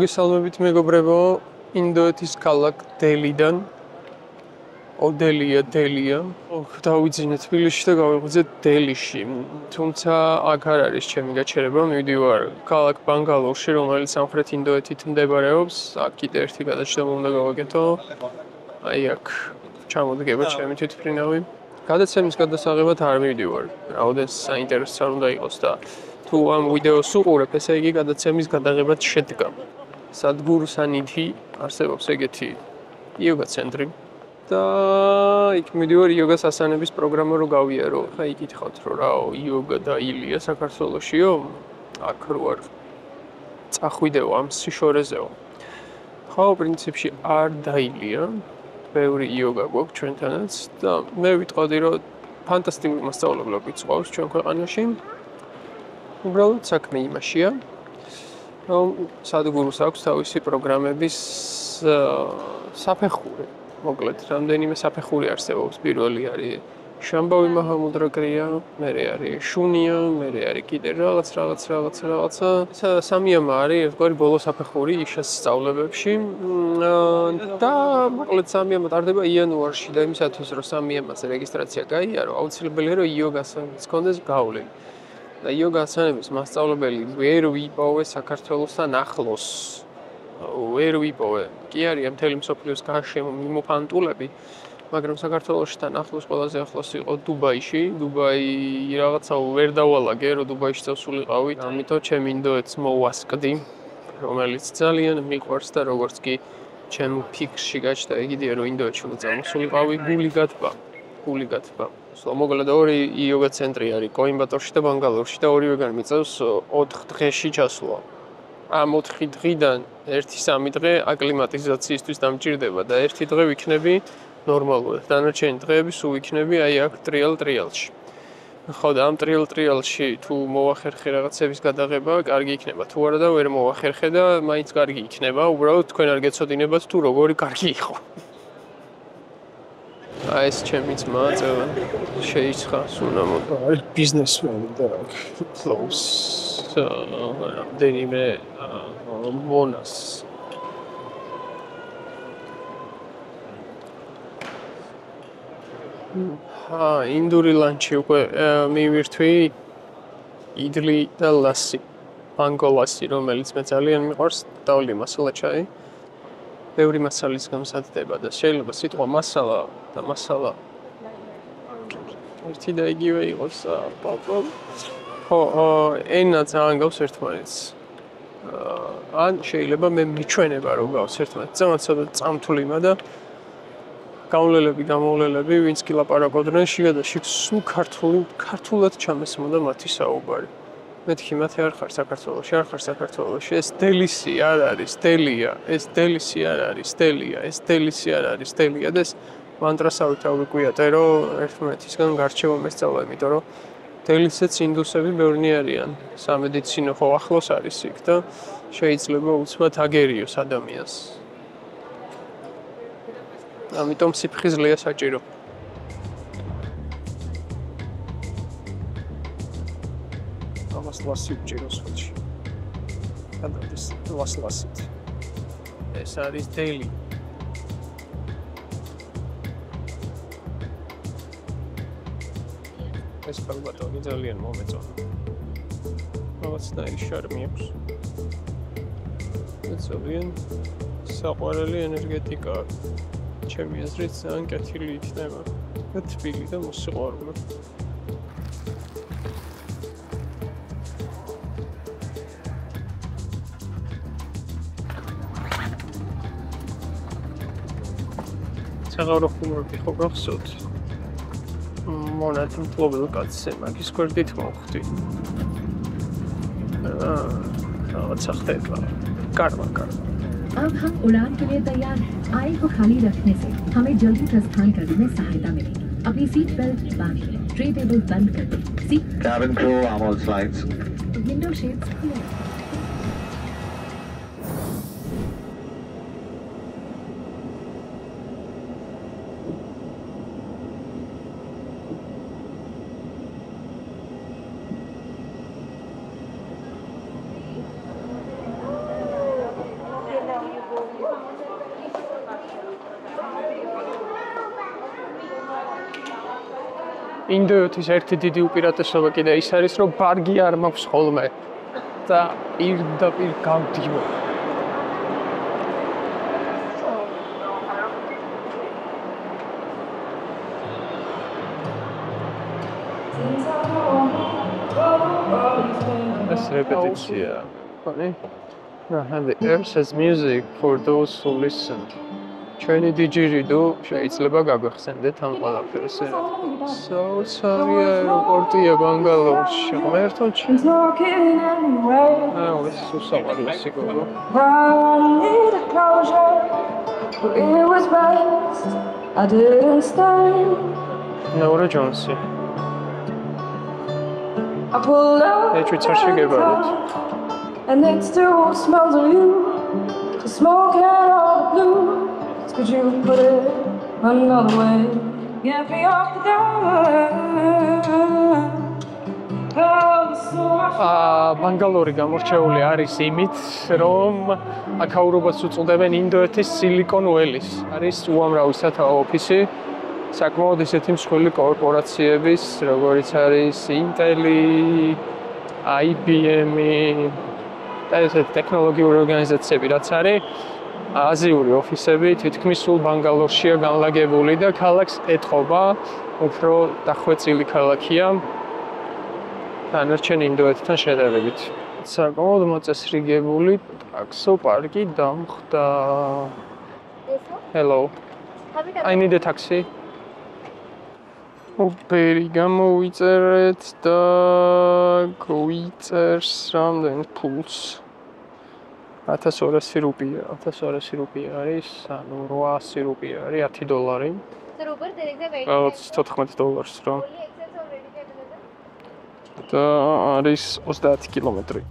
მოგესალმებით მეგობრებო, ინდოეთის ქალაქ დელიდან. დელია. დავიძინე თბილისში და გავიღვიძე დელიში. თუმცა აქ არ არის ჩემი გაჩერება, მივდივარ ქალაქ ბანგალორში, რომელიც სამხრეთ ინდოეთით მდებარეობს. აქ კიდე ერთი გადაჭრა უნდა გავაკეთო. აი აქ ჩამოდგება ჩემი თვითმფრინავი. გადაცემის გადასაღებად არ მივდივარ. რაოდენს საინტერესო არ უნდა იყოს და თუ ამ ვიდეოს უყურებ, ესე იგი გადაცემის გადაღებად შედგა. სადგურ სანითი არსებობს ეგეთი იოგა ცენტრი და იქ მივდივარ იოგას ასანების პროგრამა რო გავიარო. ხა იკითხავთ რომ რაო იოგა დაილია საქართველოშიო? აქ რო არ წახვიდეო ამ სიშორეზეო. ხო, პრინციპში არ დაილია. ბევრი იოგა გვაქვს ჩვენთანაც და მე ვიტყოდი რომ ფანტასტიკური მასწავლებლები გვყავს ჩვენ ქვეყანაში. უბრალოდ საქმე იმაშია, რომ სადგურს აქვს თავისი პროგრამების საფეხური. მოკლედ, რამდენიმე საფეხური არსებობს. პირველი არის შამბავი მაჰამუდრაკრია, მერე არის შუნია, მერე არის კიდე რაღაცა. სამიამა არის ერთგვარი ბოლო საფეხური იშას სწავლებებში და მოკლედ სამიამა ტარდება იანვარში და იმისათვის რომ სამიამაზე რეგისტრაცია გაიარო, აუცილებელია რომ იოგას გქონდეს გავლილი. და იოგა ასანების მასწავლებელი ვერ ვიპოვე საქართველოსთან ახლოს. ვერ ვიპოვე. კი არის მთელი მსოფლიოს გარშემო მიმოფანტულები, მაგრამ საქართველოსთან ახლოს ყველაზე ახლოს იყო დუბაიში. დუბაი რაღაცა ვერ დავალაგე, რომ დუბაიში წავსულიყავი. ამიტომ ჩემ ინდოეთს მოვასკდი, რომელიც ძალიან მიყვარს და როგორც კი ჩემ ფიქრში გაჩნდა იგივე რომ ინდოეთში უნდა წამოსულიყავი, გული გათბა. მოკლედ ორი იოგა ცენტრი არის კოიმბატორში და ბანგალორში და ორივეგან მიწევს 4 დღეში ჩასვლა. ამ 4 დღიდან 1-3 დღე აკლიმატიზაციისთვის დამჭირდება და 1 დღე ვიქნები ნორმალურად. დანარჩენი დღეები სულ ვიქნები აი აქ ტრიალში. ხო და ამ ტრიალში თუ მოვახერხე რაღაცების გადაღება, კარგი იქნება. თუ არა და ვერ მოვახერხე და მაინც კარგი იქნება. უბრალოდ თქვენ არ გეცოდინებათ თუ როგორი კარგი იყო. აი ეს ჩემი ძმა წევა შეიცხა სუნამოდ არის ბიზნესმენი და close რამდენიმე მონას ინდური ლანჩი უკვე მივირთვი იდლი და ლასი ბანგოლასი რომელიც მე ძალიან მიყვარს დავლი მასალა ჩაი ბევრი მასალის გამზადდება და შეიძლება სიტყვა მასალა და მასალა ერთი და იგივე იყოს პაპა. ხო, ენა ძალიან გავს ერთმანეთს. ან შეიძლება მე მიჩვენება რომ გავს ერთმანეთს. ძალიან წამთვლიმა და გამოვლელები, ვინც კი ლაპარაკობდნენ შიგადაში სულ ქართულად ჩამესმოდა მათი საუბარი. მეთქი მათი არ ხარ საქართველოში, ეს დელისი არ არის, დელია, ეს დელისი არ არის, დელია, ეს დელისი არ არის, დელია და ეს მანტრასავით ავიკვიატე, რომ ერთმანეთისგან გარჩევა მესწავლა, იმიტომ რომ დელისეც ინდუსები ბევრნი არიან. სამედიცინო ხო ახლოს არის იქ და შეიძლება უცბად აგერიოს ადამიანს. ამიტომ სიფხიზლეა საჭირო. ლასი უჭიროს ხოლმე. გადადის ლასით. ეს არის დელი. ეს ხალბატონი ძალიან მომეწონა. რაღაცნაირი შარმი აქვს. ძალიან საყვარელი ენერგეტიკა. ჩემი აზრით ძალიან კეთილი იქნება. და თბილი და მოსიყვარულე. საღამო ხუმრობი ხო გახსოვთ? მონად მფლობელ კაცზე მაგის გვერდით მოვხვდი. अच्छा खैर कारवा अब हम उड़ान के लिए तैयार हैं। आय को खाली रखने से हमें जल्दी प्रस्थान करने में सहायता मिलेगी। अपनी सीट बेल्ट बांधिए, ट्रे टेबल बंद कर दें। Cabin crew, I'm all slides. Window shades clear। ინდოეთის ერთი დიდი უპირატესობა კიდე ის არის, რომ ბარგი არ მაქვს ხოლმე და პირდაპირ გავდივარ. ეს რეპეტიცია. ხონი? And the air says music for those who listen. ჩვენი დიჯირიდო შეიძლება გაგვეხსენდეთ ამ ყველაფერს. საოცარი აეროპორტია ბანგალორში. ღმერთო ჩემ. ეს უსაყვარლესი გოგო. ნორა ჯონსი. ეჭვიც არ შეგებაროთ. And it still smells of you, the smoke and all the blue. Could you put it another way? Get me off the ground. ბანგალორი გამორჩეული არის იმით, რომ აქაურობას უწოდებენ ინდოეთის სილიკონ ველის. არის უამრავი სათავო ოფისი, საკმაოდ ისეთი მსხვილი კორპორაციების, როგორიც არის Intel-ი, IBM-ი და ესეთი ტექნოლოგიური ორგანიზაციები, რაც არის აზიური ოფისები თითქმის სულ ბანგალორშია განლაგებული და ქალაქს ეთყობა უფრო დახვეწილი ქალაქია დანარჩენ ინდოეთთან შედარებით. საკმაოდ მოწესრიგებული ტაქსო პარკი დამხდა. Hello. I need a taxi. უბერი გამოვიწერეთ და გვიწერს რამდენ ფულს. 1200 რუპია. 1200 რუპია არის, ანუ 800 რუპია არის, $10. Sir, ऊपर there is a waiting. $14 რა. Only access already available. და არის 30 კილომეტრი.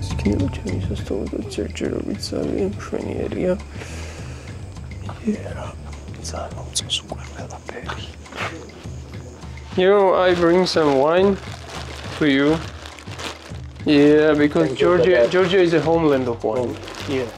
სკინო ჩემის სასწავლო ჯერჯერობით ძალიან მშვენიერია. I bring some wine to you. Yeah, because Georgia is a homeland of wine. Yeah.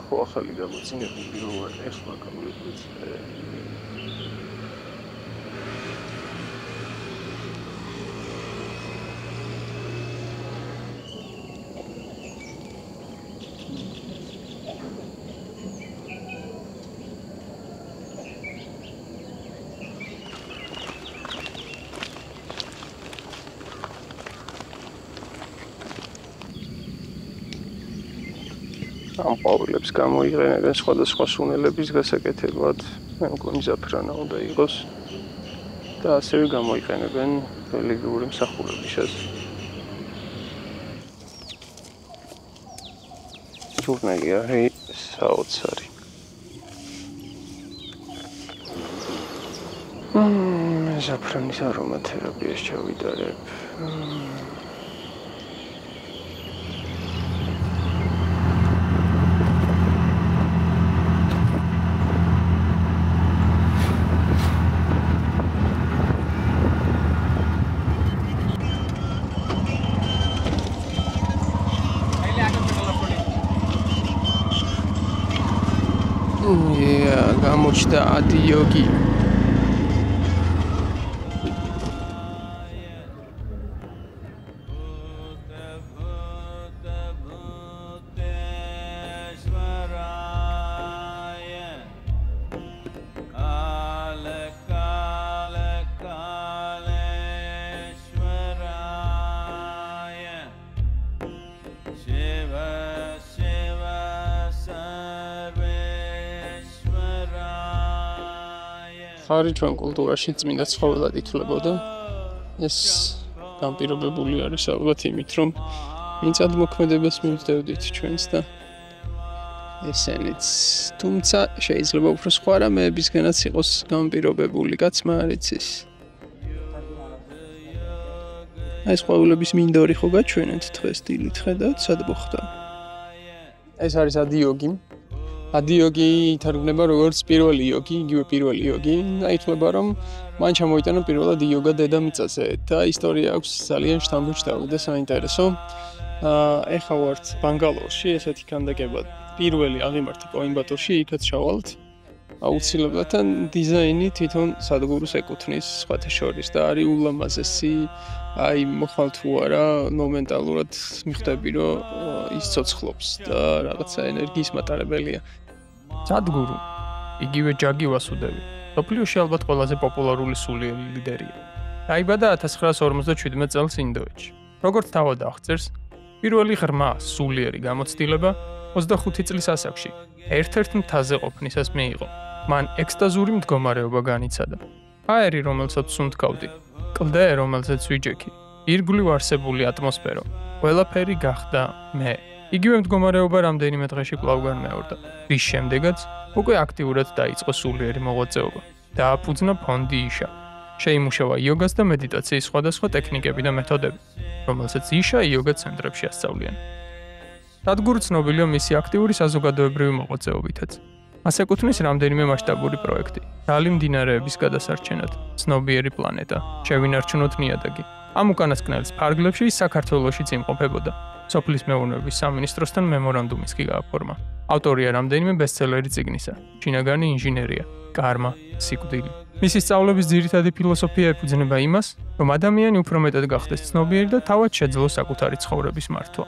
ხო ახალი გამოცინებული რომ ეხლა გამოიკვეთს. ამ ყვავილებს გამოიყენებენ სხვადასხვა სუნელების გასაკეთებლად, მე მგონი ზაფრანა უნდა იყოს და ასევე გამოიყენებენ რელიგიური მსახურებისას. ტურნირი არის საოცარი. ჟაფრანის არომათერაპიას ჩავიტარებ. გამოჩნდა ადიოგი. ხარი ჩვენ კულტურაში წმინდა ცხოველად ითვლებოდა. ეს განპირობებული არის ალბათ იმით, რომ ვინც ადმოქმედებას მივდევდით ჩვენს და ესენიც. თუმცა შეიძლება უფრო სხვა რამეებისგანაც იყოს განპირობებული, კაცმა არ იცის. ეს ყვავილების მინდორი ხო გაჩვენეთ დღეს დილით, ხედავთ სად მოხდა. ეს არის ადიოგი. ადიოგი ითარგმნება როგორც პირველი იოგი, იგივე პირველი იოგი. ითვლება, რომ მან ჩამოიტანა პირველად იოგა დედამიწაზე და ისტორია აქვს ძალიან შთამბეჭდავი და საინტერესო. ეხლა ვართ ბანგალორში, ესეთი ქანდაკება პირველი აღიმართა კოიმბატურში, იქაც ჩავალთ. აუცილებლად და დიზაინი თვითონ სადგურუს ეკუთვნის სხვათა შორის და არის ულამაზესი. აი მოხალ თუ არა მომენტალურად მიხვდები, რომ ის ცოცხლობს და რაღაცა ენერგიის მატარებელია. სადგურუ იგივე ჯაგი ვასუდევი. მსოფლიოში ალბათ ყველაზე პოპულარული სულიერი ლიდერია. დაიბადა 1957 წელს ინდოეთში. როგორც თავად აღწერს, პირველი ღრმა სულიერი გამოცდილება 25 წლის ასაკში ერთ-ერთ მთაზე ყოფნისას მიიღო. მან ექსტაზური მდგომარეობა განიცადა. აერი, რომელსაც სუნთქავდი, კლდე, რომელზეც ვიჯექი, ირგვლივ არსებული ატმოსფერო, ყველაფერი გახდა მე. იგივე მდგომარეობა რამდენიმე დღეში კვლავ განმეორდა. რის შემდეგაც უკვე აქტიურად დაიწყო სულიერი მოღვაწეობა. დააფუძნა ფონდი იშა. შეიმუშავა იოგას და მედიტაციის სხვადასხვა ტექნიკები და მეთოდები, რომელსაც იშა იოგა ცენტრებში ასწავლიან. სადგურუ ცნობილია მისი აქტიური საზოგადოებრივი მოღვაწეობითაც. მას ეკუთვნის რამდენიმე მასშტაბური პროექტი. დალი მდინარეების გადასარჩენად, ცნობიერი პლანეტა, შევინარჩუნოთ ნიადაგი. ამ უკანასკნელის ფარგლებში ის საქართველოშიც იმყოფებოდა. სოფლის მეურნეობის სამინისტროსთან მემორანდუმის კი გააფორმა. ავტორია რამდენიმე ბესტსელერი წიგნისა: შინაგანი ინჟინერია, კარმა, სიკვდილი. მისი სწავლების ძირითადი ფილოსოფია ეფუძნება იმას, რომ ადამიანი უფრო მეტად გახდეს ცნობიერი და თავად შეძლოს საკუთარი ცხოვრების მართვა.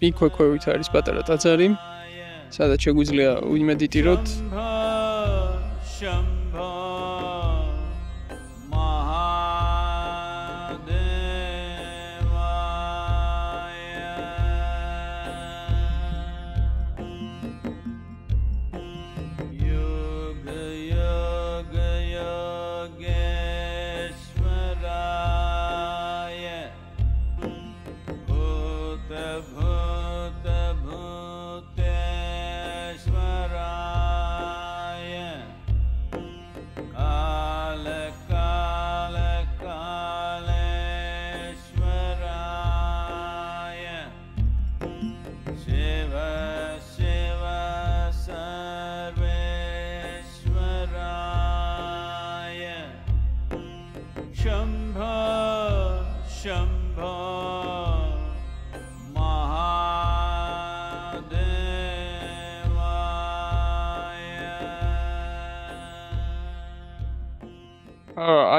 იქვე-ქვევით არის პატარა ტაძარი, სადაც შეგვიძლია ვიმედიტიროთ.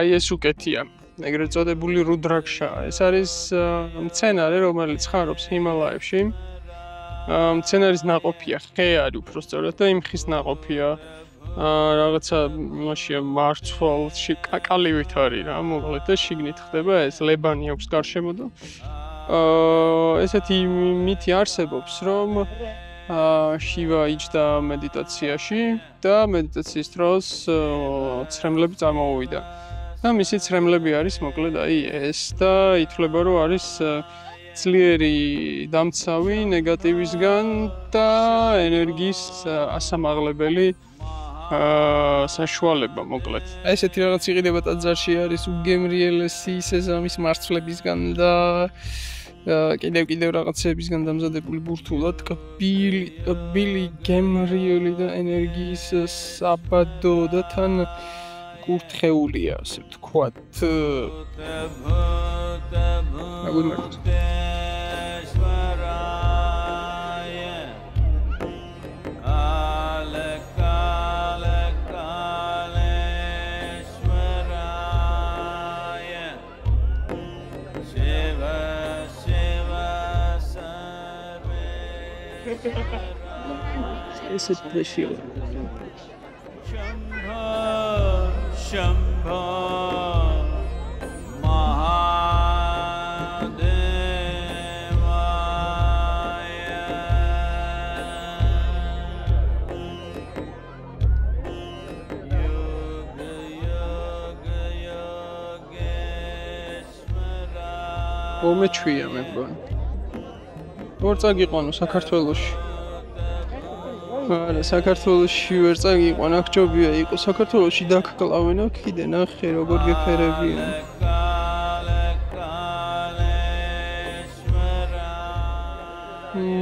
აი ეს უკეთია, ეგრეთ წოდებული რუდრაქშა. ეს არის მცენარე, რომელიც ხარობს ჰიმალაებში. მცენარის ნაყოფია ხე არის უფრო სწორად და იმ ხის ნაყოფია რაღაცა იმაშია მარცვალში კაკალივით არის რა, მოკლედ და შიგნით ხდება ეს ლებანი აქვს გარშემო და ესეთი მითი არსებობს, რომ შივა იჯდა მედიტაციაში და მედიტაციის დროს ცრემლები წამოუვიდა. და მისი ცრემლები არის მოკლედ აი ეს და ითვლება, რომ არის ძლიერი დამცავი ნეგატივისგან და ენერგიის ასამაღლებელი საშუალება მოკლედ. ესეთი რაღაც იყიდება ტაძარში არის უგემრიელესი სეზამის მარცვლებისგან და კიდევ რაღაცებისგან დამზადებული ბურთულად კბილი გემრიელი და ენერგიის საბადო და თან კურთხეულია, ასე ვთქვათ. აგვიმართოთ. Esses precios. Shambho მომეჩვია მე მგონი. ვერ წაგიყვანო საქართველოში. არა, საქართველოში ვერ წაგიყვან, აქ ჯობია იყო საქართველოში დაგკლავენ აქ კიდე ნახე როგორ გეფერებიან.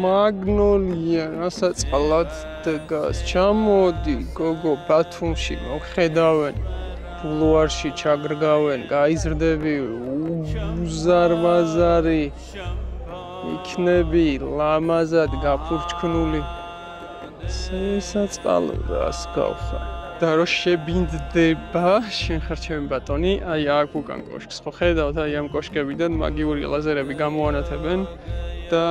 მაგნოლია რასაწყალად დგას. ჩამოდი გოგო ბათუმში მოვხედავენ. ბულვარში ჩაგრგავენ, გაიზრდები უზარმაზარი იქნები ლამაზად გაფურჩქნული. საწყალო რას გავხარ და რო შებინდება შენ ხარ ჩემი ბატონი, აი აქ უკან კოშკს ხო ხედავთ, აი ამ კოშკებიდან მაგიური ლაზერები გამოანათებენ და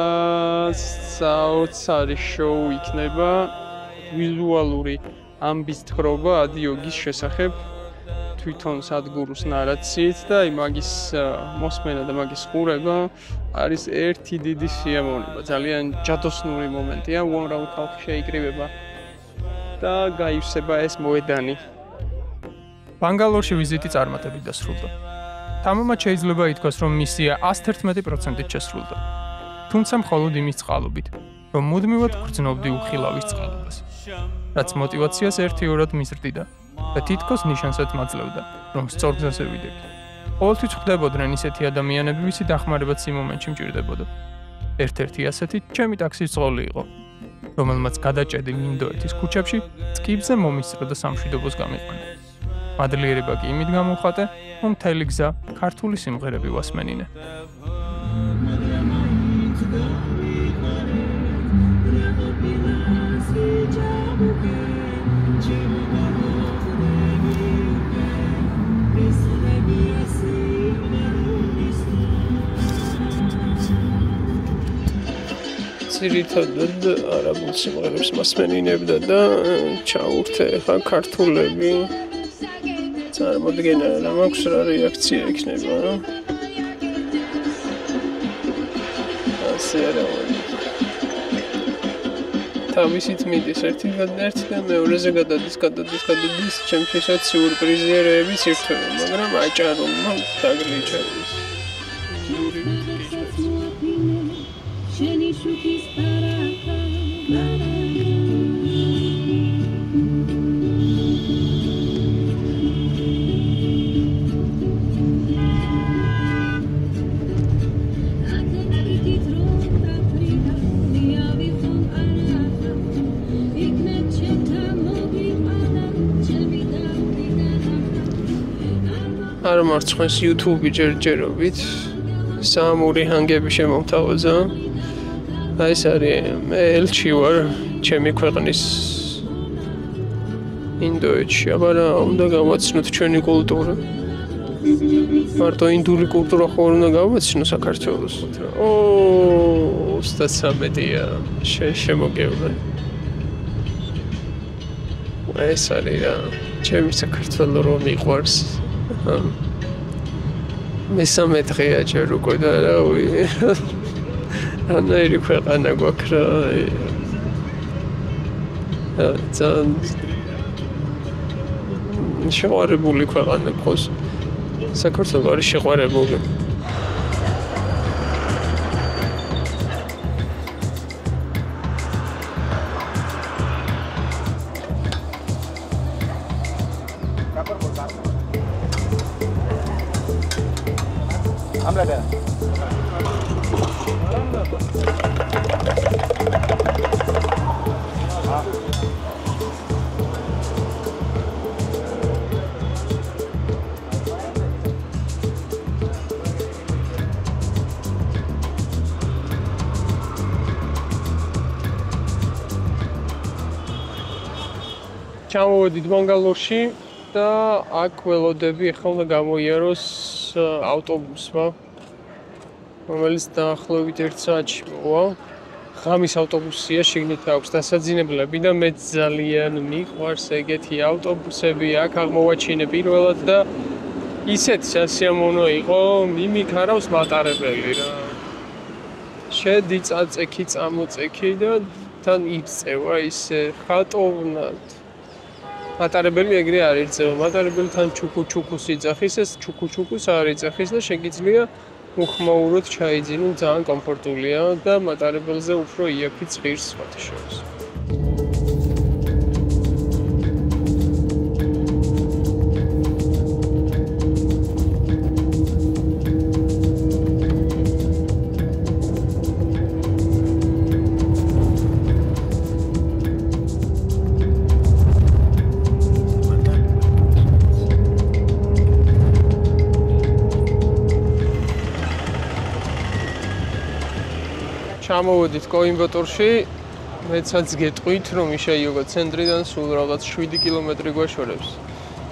საოცარი შოუ იქნება ვიზუალური ამბის თხრობა ადიოგის შესახებ თვითონ სადგურუს ნარაციით და აი მაგის მოსმენა და მაგის ყურება არის ერთი დიდი სიამოვნება. ძალიან ჯადოსნური მომენტია, უამრავი ხალხი შეიკრიბება და გაივსება ეს მოედანი. ბანგალორში ვიზიტი წარმატებით დასრულდა. თამამად შეიძლება ითქვას, რომ მისია 111%-ით შესრულდა. თუმცა მხოლოდ იმის წყალობით, რომ მუდმივად გრძნობდი უხილავის წყალობას, რაც მოტივაციას ერთიორად მიზრდიდა. და თითქოს ნიშანსაც მაძლევდა, რომ სწორ გზაზე ვიდექი. ყოველთვის ხვდებოდნენ ისეთი ადამიანები, ვისი დახმარებაც იმ მომენტში მჭირდებოდა. ერთ-ერთი ასეთი ჩემი ტაქსის ძღოლი იყო, რომელმაც გადაჭედი მინდოეთის ქუჩებში წკიბზე მომისწრო და სამშვიდობოს გამიყვანა. მადლიერება კი იმით გამოვხატე, რომ მთელი გზა ქართული სიმღერები ვასმენინე. ძირითადად არაბულ სიმღერებს მასმენინებდა და ჩაურთე ხა ქართულები. წარმოდგენა რა მაქვს, რა რეაქცია იქნება. ასე არა. თავისით მიდის ერთი და მეორეზე გადადის, ჩემთვისაც სიურპრიზია რეებიც ირთვება, მაგრამ აჭარულმა დაგლიჩების. არ მარცხენს YouTube-ი ჯერჯერობით სამური ჰანგები შემომთავაზა. აი ეს არის მე ელჩი ვარ ჩემი ქვეყნის ინდოეთში, აბარა უნდა გავაცნოთ ჩვენი კულტურა. მარტო ინდური კულტურა ხო უნდა გავაცნო საქართველოს. ო 33-ია შემოგევლე. ეს არის რა ჩემი საქართველო რომ მიყვარს. მესამე დღეა ჯერ უკვე და რავი. ანაირი ქვეყანა გვაქვს რა. ძალიან შეყვარებული ქვეყანა ყავს. საქართველო არის შეყვარებული. ჩამოვედით ბანგალორში და აქ ველოდები ახლა უნდა გამოიაროს ავტობუსმა, რომელიც დაახლოებით 1 საათში მოვა. ღამის ავტობუსია, შიგნით აქვს დასაძინებლები და მე ძალიან მიყვარს ეგეთი ავტობუსები. აქ აღმოვაჩინე პირველად და ისეთ სასიამოვნო იყო, მიმიქარავს მატარებელი რა. შედი წაწექი, წამოწექი და თან იწევა ისე ხატოვნად. მატარებელი ეგრე არ იწევა, მატარებელი თან ჩუქუჩუქუს იძახის, ეს ჩუქუჩუქუს არ იძახის და შეგიძლია უხმაუროდ ჩაიძინო, ძალიან კომფორტულია და მატარებელზე უფრო იაფიც ღირს სხვათა შორის. ჩამოვედით კოიმბატორში, მეცაც გეტყვით, რომ ისაიოგა ცენტრიდან სულ რაღაც 7 კილომეტრი გვაშორებს.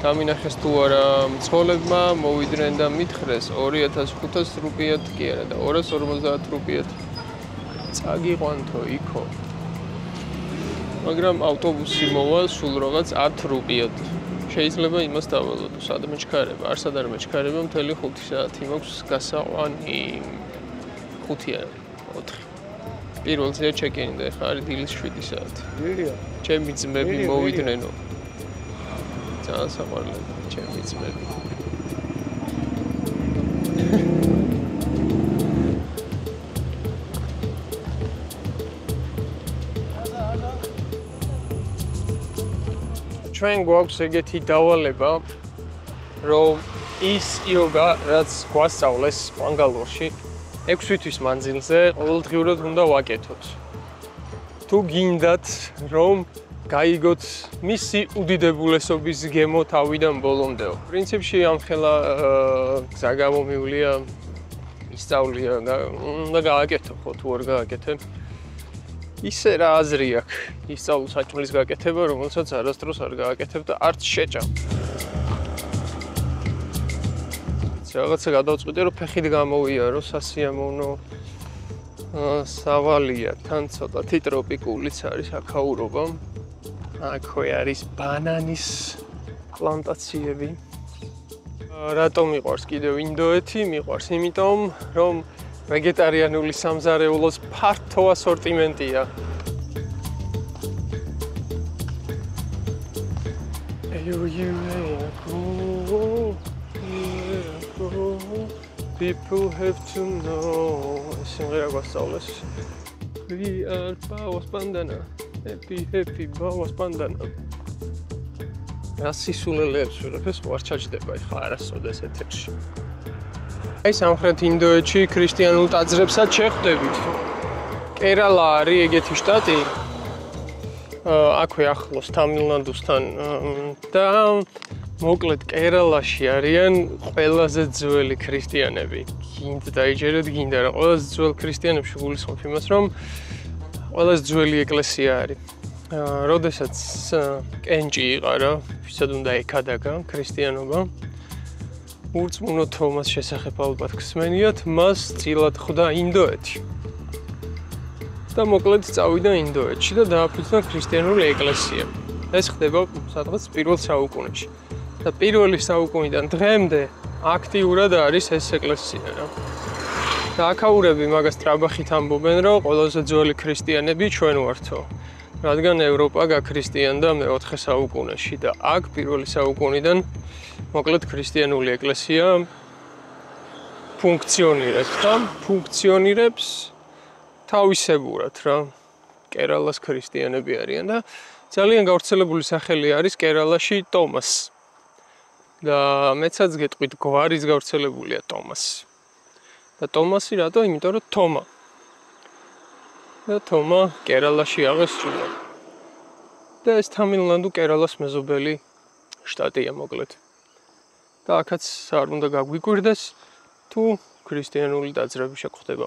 გამინახეს თუ არა მცხოვრებმა, მოვიდნენ და მითხრეს 2500 რუპიად კი არა და 250 რუპიად. წაგიყვანთო იქო. მაგრამ ავტობუსი მოვა სულ რაღაც 10 რუპიად. შეიძლება იმას დავალოდო, სად მეჩქარება, არსად არ მეჩქარება, მთელი 5 საათი მაქვს გასაყვანი. 5 არა, 4. პირველზე ჩეკინი და ხა არის დილის 7 საათი. ვირია. ჩემი ძმები მოვიდნენო. ძალიან საყვარლები ჩემი ძმები. ჩვენ გვაქვს ეგეთი დავალება, რომ ის იოგა, რაც გვასწავლეს ბანგალორში 6 თვის მანძილზე ყოველდღიურად უნდა ვაკეთოთ. თუ გინდათ, რომ გაიგოთ მისი უდიდებულესობის გემო თავიდან ბოლომდე. პრინციპში ამ ხელა გზა გამომივლია, ისწავლია და უნდა გააკეთო, ხო თუ არ გააკეთე. ისე რა აზრი აქვს ისწავლო საჭმლის გაკეთება, რომელსაც არასდროს არ გააკეთებ და არც შეჭამ. რაღაცა გადავწყვიტე, რომ ფეხით გამოვიარო, სასიამოვნო სავალია, თან ცოტათი ტროპიკულიც არის აქაურობა. აქვე არის ბანანის პლანტაციები. რატომ მიყვარს კიდევ ინდოეთი? მიყვარს იმიტომ, რომ ვეგეტარიანული სამზარეულოს ფართო ასორტიმენტია. People have to know. Სიმღერა გვასწავლეს. We are Bawas Bandana. Happy Bawas Bandana. რასისულელებს ვერაფერს ვარ ჩაჯდება ხა არასოდეს ეთერში. აი სამხრეთ ინდოეთში ქრისტიანულ ტაძრებსაც შეხვდებით. კერალა არის ეგეთი შტატი. აქვე ახლოს თამილნადუსთან და მოკლედ კერალაში არიან ყველაზე ძველი ქრისტიანები. გინდა დაიჯერეთ, გინდა რა ყველაზე ძველ ქრისტიანებში გულისხმობ იმას, რომ ყველაზე ძველი ეკლესია არის. როდესაც კენჭი იყარა, ვისაც უნდა ეკადაგა ქრისტიანობა. ურწმუნო თომას შესახებ ალბათ გსმენიათ, მას წილად ხვდა ინდოეთი. და მოკლედ წავიდა ინდოეთში და დააფუძნა ქრისტიანული ეკლესია. ეს ხდება სადღაც პირველ საუკუნეში. და პირველი საუკუნიდან დღემდე აქტიურად არის ეს ეკლესია რა. და აქაურები მაგას ტრაბახით ამბობენ, რომ ყველაზე ძველი ქრისტიანები ჩვენ ვართო. რადგან ევროპა გაქრისტიანდა მე-4 საუკუნეში და აქ პირველი საუკუნიდან მოკლედ ქრისტიანული ეკლესია ფუნქციონირებს და ფუნქციონირებს თავისებურად რა. კერალას ქრისტიანები არიან და ძალიან გავრცელებული სახელი არის კერალაში ტომას. და მეცაც გეტყვით გვარის გავრცელებულია ტომასი. და ტომასი რატო? იმიტომ რომ თომა. და თომა კერალაში აღესრულა. და ეს თამილნადუ კერალას მეზობელი შტატია მოკლედ. და აქაც არ უნდა გაგვიკვირდეს თუ ქრისტიანული დაძრები შეგხვდება.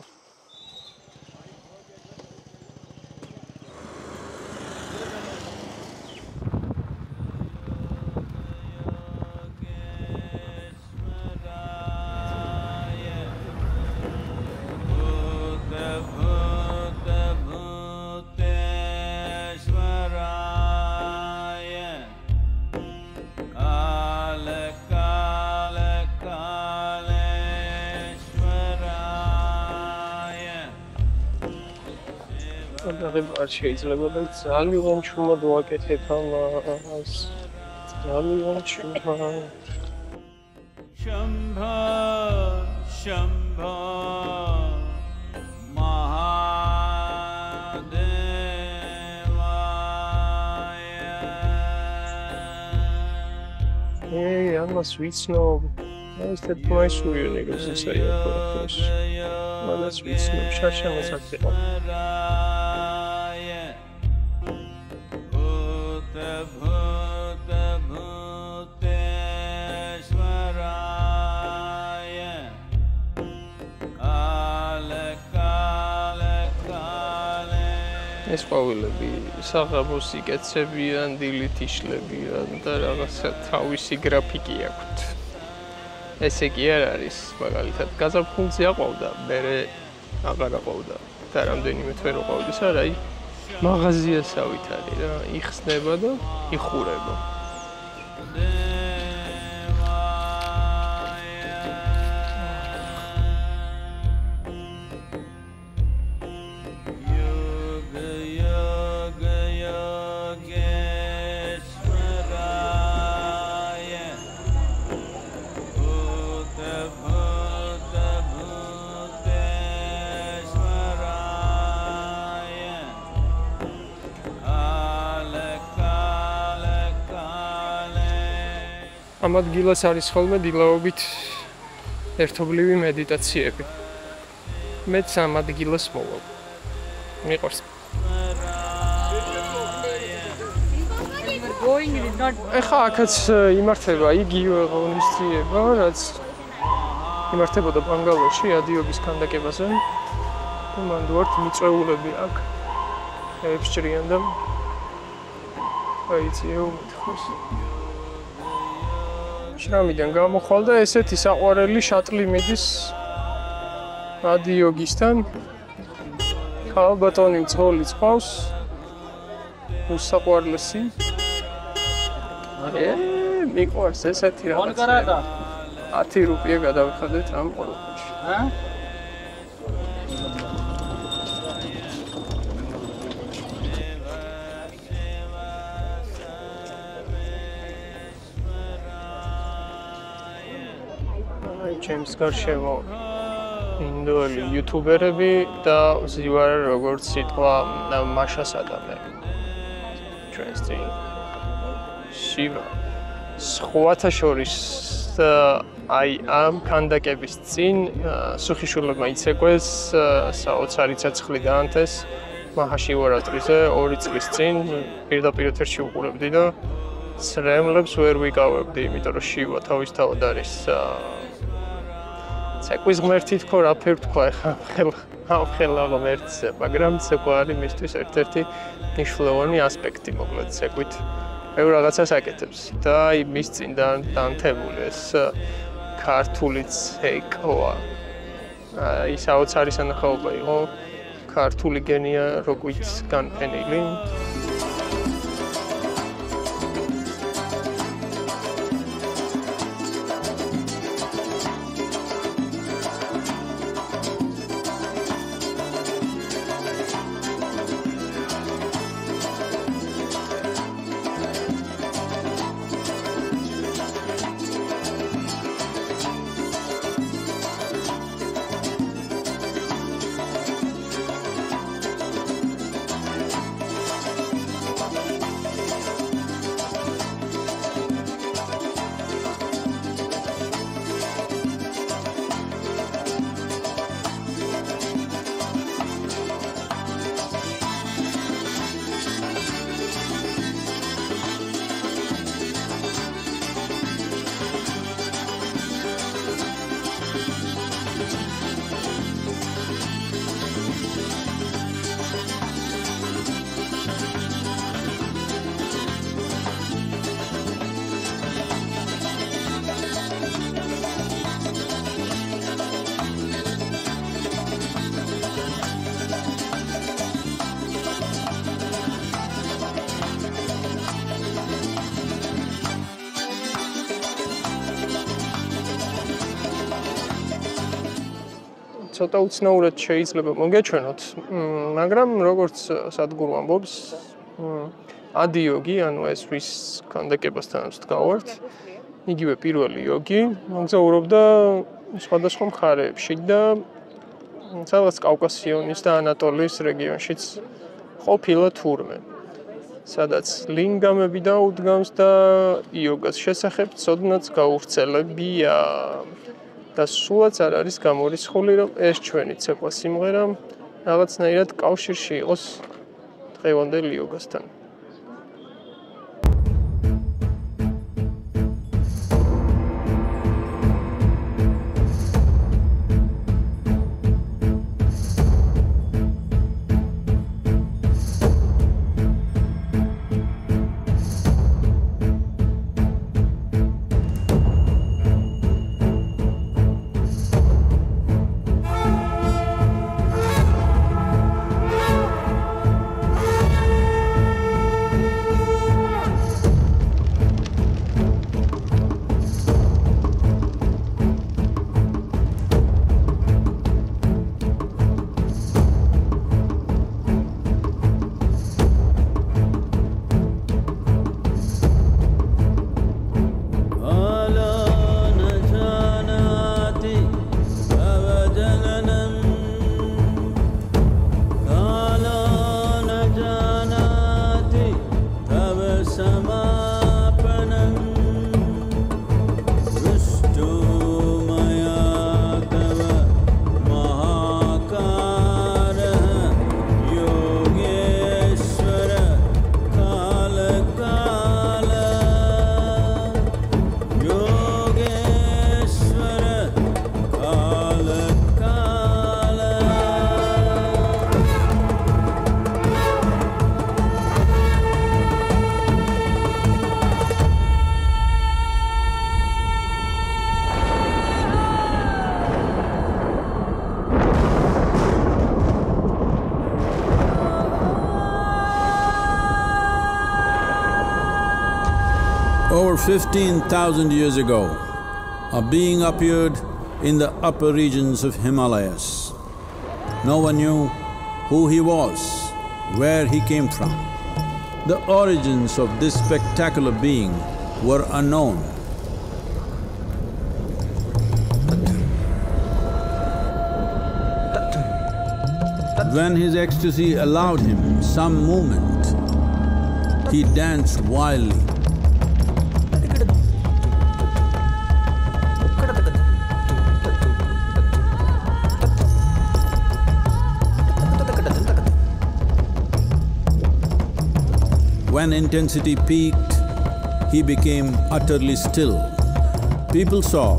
არ შეიძლება და ძალიან ჩუმად ვაკეთებ ამას. ძალიან ჩუმად. Shambha Shambha Mahadevaya. Hey, ამას ვიცნობ. ეს თეთრმაისური ნეგოზიაცია აქვს. მანაც ვიცნობ, შაშამას აკეთებ. ეს ყვავილები საღამოს იკეცებიან, დილით იშლებიან და რაღაცა თავისი გრაფიკი აქვთ. ესე კი არ არის, მაგალითად, გაზაფხულზე აყვავდა, მერე აღარ აყვავდა და რამდენიმე თვე რო ყვავდეს, არა, აი მაღაზიასავით არის რა, იხსნება და იხურება. ამ ადგილას არის ხოლმე დილაობით ერთობლივი მედიტაციები. მეც ამ ადგილას მოვალ. მიყვარს. ეხლა აქაც იმართება იგივე ღონისძიება, რაც იმართებოდა ბანგალორში ადიოგის ქანდაკებაზე. და მან ვართ მიწვეულები აქ. ხეებს ჭრიან და აიწიო მითხოს. შრამიდან გამოხვალ და ესეთი საყვარელი შატლი მიდის ადიოგისთან. ხალბატონი მძღოლი წავს. უსაყვარლესი. მიყვარს ესეთი რაღაცა. 10 რუპია გადავიხადეთ ამ ყოლობაში. ჩემს გარშემო ინდოელი იუთუბერები და ზივარ როგორც სიტყვა მაშასა და მე ჩვენს წინ შივა სხვათა შორის აი ამ ქანდაკების წინ სუხიშვილებმა იცეკვეს საოცარი ცეცხლი დაანთეს მაჰაშივარატრიზე 2 წლის წინ პირდაპირ ეთერში უყურებდი და ცრემლებს ვერ ვიკავებდი იმიტომ რომ შივა თავისთავად არის ცეკვის ღმერთი თქო რა ფერ თქვა ახლა ღმერთზე მაგრამ ცეკვა არის მისთვის ერთ-ერთი მნიშვნელოვანი ასპექტი მოკლედ ცეკვით მე რაღაცას აკეთებს და აი მის წინ დაანთებული ეს ქართული ცეკვა აი საოცარი სანახაობა იყო ქართული გენია როგვით განფენილი ცოტა უცნაურად შეიძლება მოგეჩვენოთ, მაგრამ როგორც სადგურო ამბობს, ადი იოგი, ანუ ეს ვის ქანდაკებასთანაც დგავართ, იგივე პირველი იოგი, მოგზაურობდა სხვადასხვა მხარეებში და სადღაც კავკასიონის და ანატოლიის რეგიონშიც ყოფილა თურმე, სადაც ლინგამები დაუდგამს და იოგას შესახებ ცოდნაც გაუვრცელებია. და სულაც არ არის გამორიცხული, რომ ეს ჩვენი ცეკვა სიმღერა რაღაცნაირად კავშირში იყოს დღევანდელ იოგასთან. Over 15,000 years ago, a being appeared in the upper regions of Himalayas. No one knew who he was, where he came from. The origins of this spectacular being were unknown. When his ecstasy allowed him some movement, he danced wildly. When intensity peaked, he became utterly still. People saw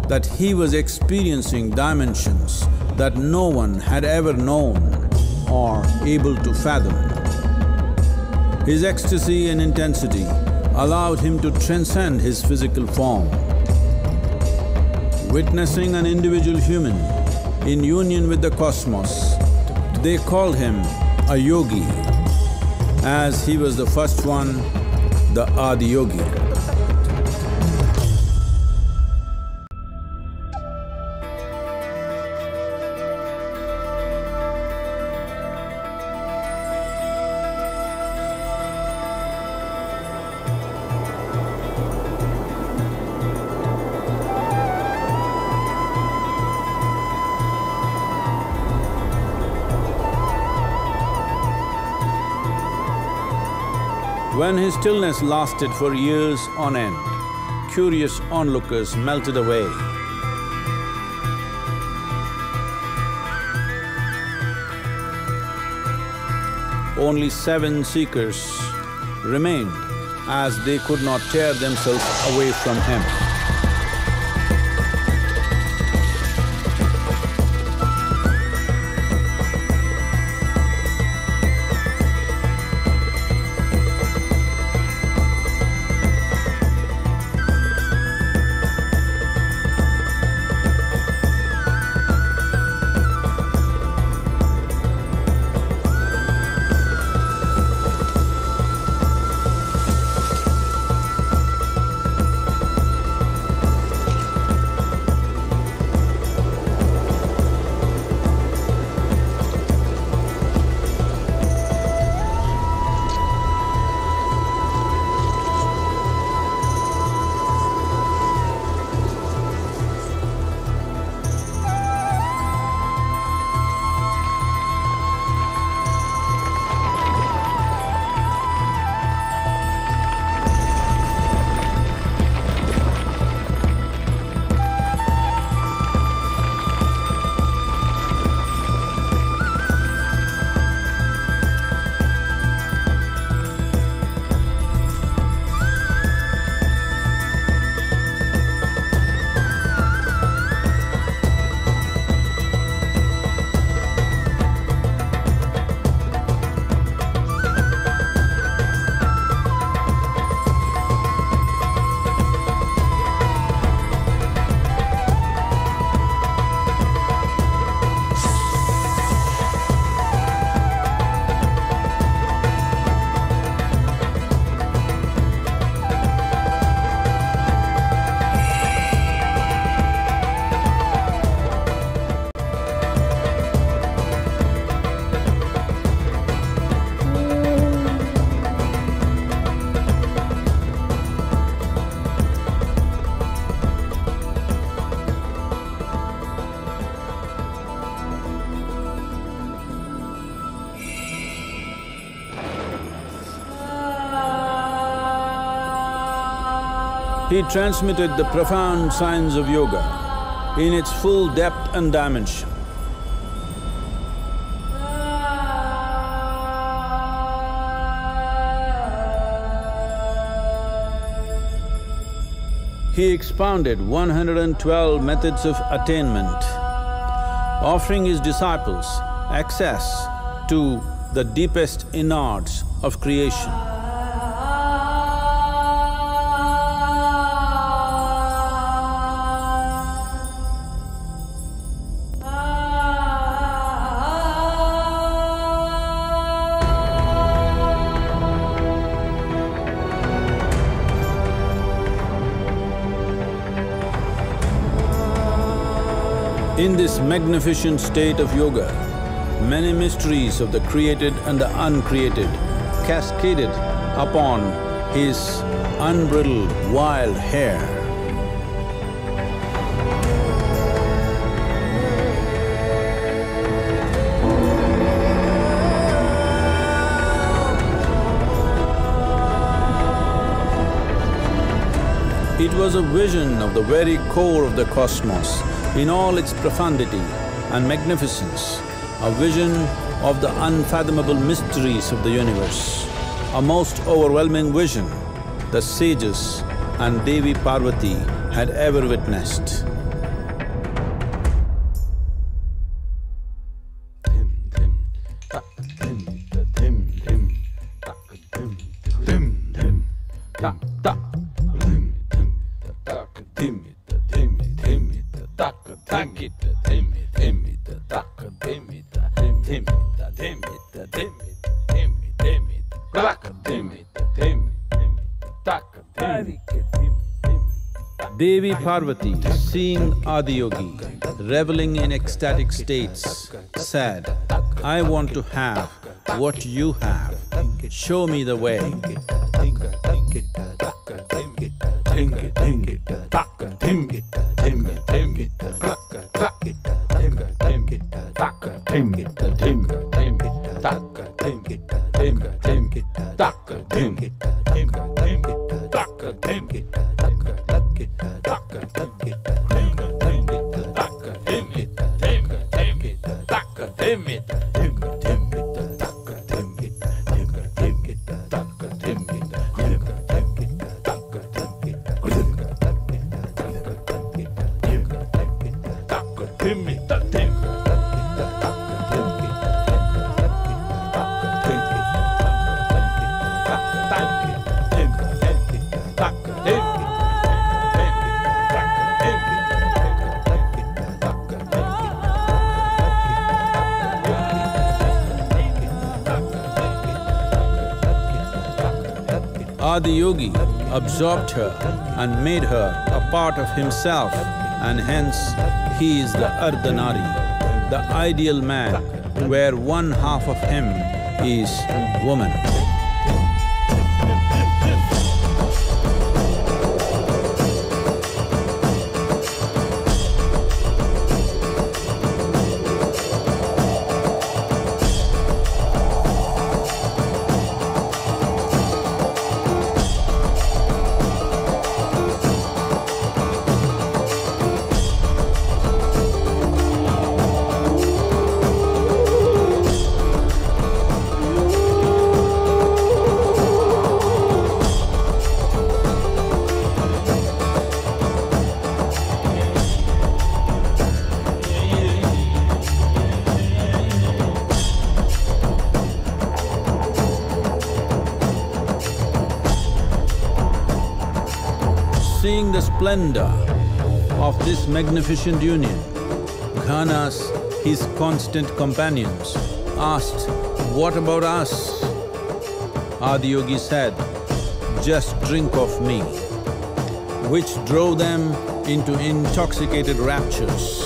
that he was experiencing dimensions that no one had ever known or able to fathom. His ecstasy and intensity allowed him to transcend his physical form. Witnessing an individual human in union with the cosmos, they called him a yogi, as he was the first one, the Adi Yogi. When his stillness lasted for years on end, curious onlookers melted away. Only 7 seekers remained, as they could not tear themselves away from him. He transmitted the profound science of yoga in its full depth and dimension. He expounded 112 methods of attainment, offering his disciples access to the deepest innards of creation. In this magnificent state of yoga, many mysteries of the created and the uncreated cascaded upon his unbridled wild hair. It was a vision of the very core of the cosmos in all its profundity and magnificence, a vision of the unfathomable mysteries of the universe, a most overwhelming vision the sages and Devi Parvati had ever witnessed. Devi Parvati, seeing Adiyogi reveling in ecstatic states, said, "I want to have what you have, show me the way." Adiyogi absorbed her and made her a part of himself, and hence he is the Ardhanari, the ideal man, where one half of him is woman. Seeing the splendor of this magnificent union, Ghanas, his constant companions, asked, "What about us?" Adiyogi said, "Just drink of me," which drove them into intoxicated raptures.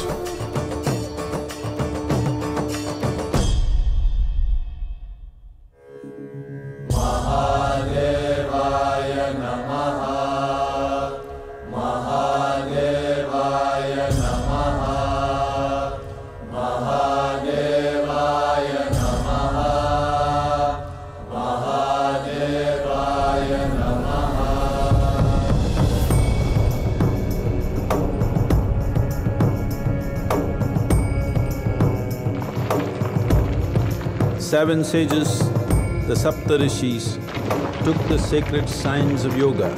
7 sages, the Saptarishis, took the sacred science of yoga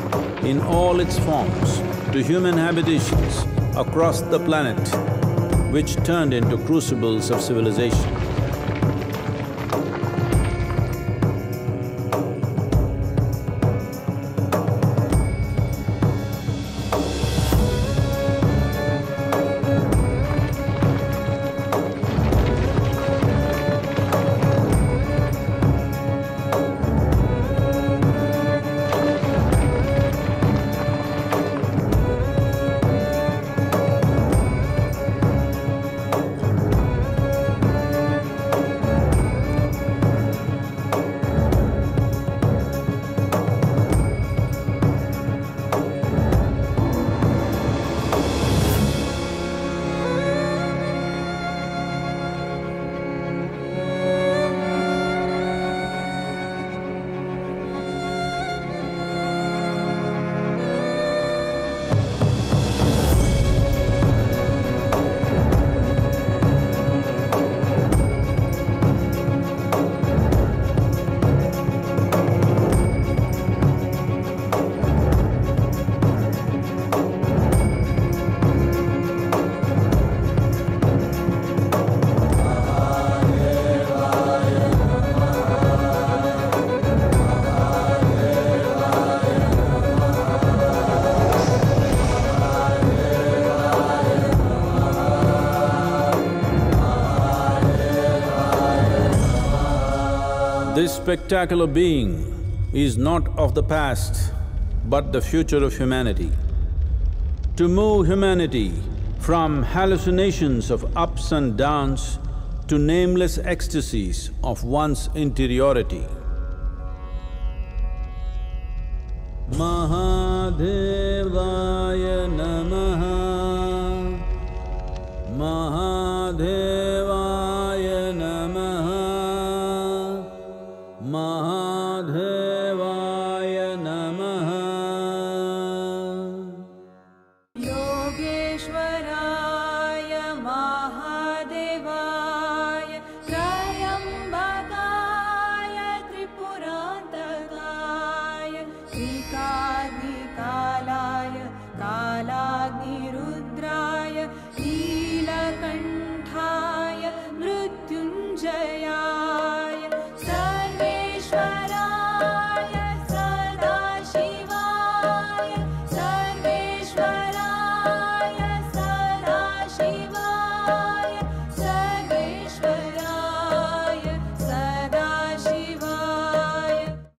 in all its forms to human habitations across the planet, which turned into crucibles of civilization. This spectacular being is not of the past, but the future of humanity. To move humanity from hallucinations of ups and downs to nameless ecstasies of one's interiority. Mahadevaya Namaha Mahadevaya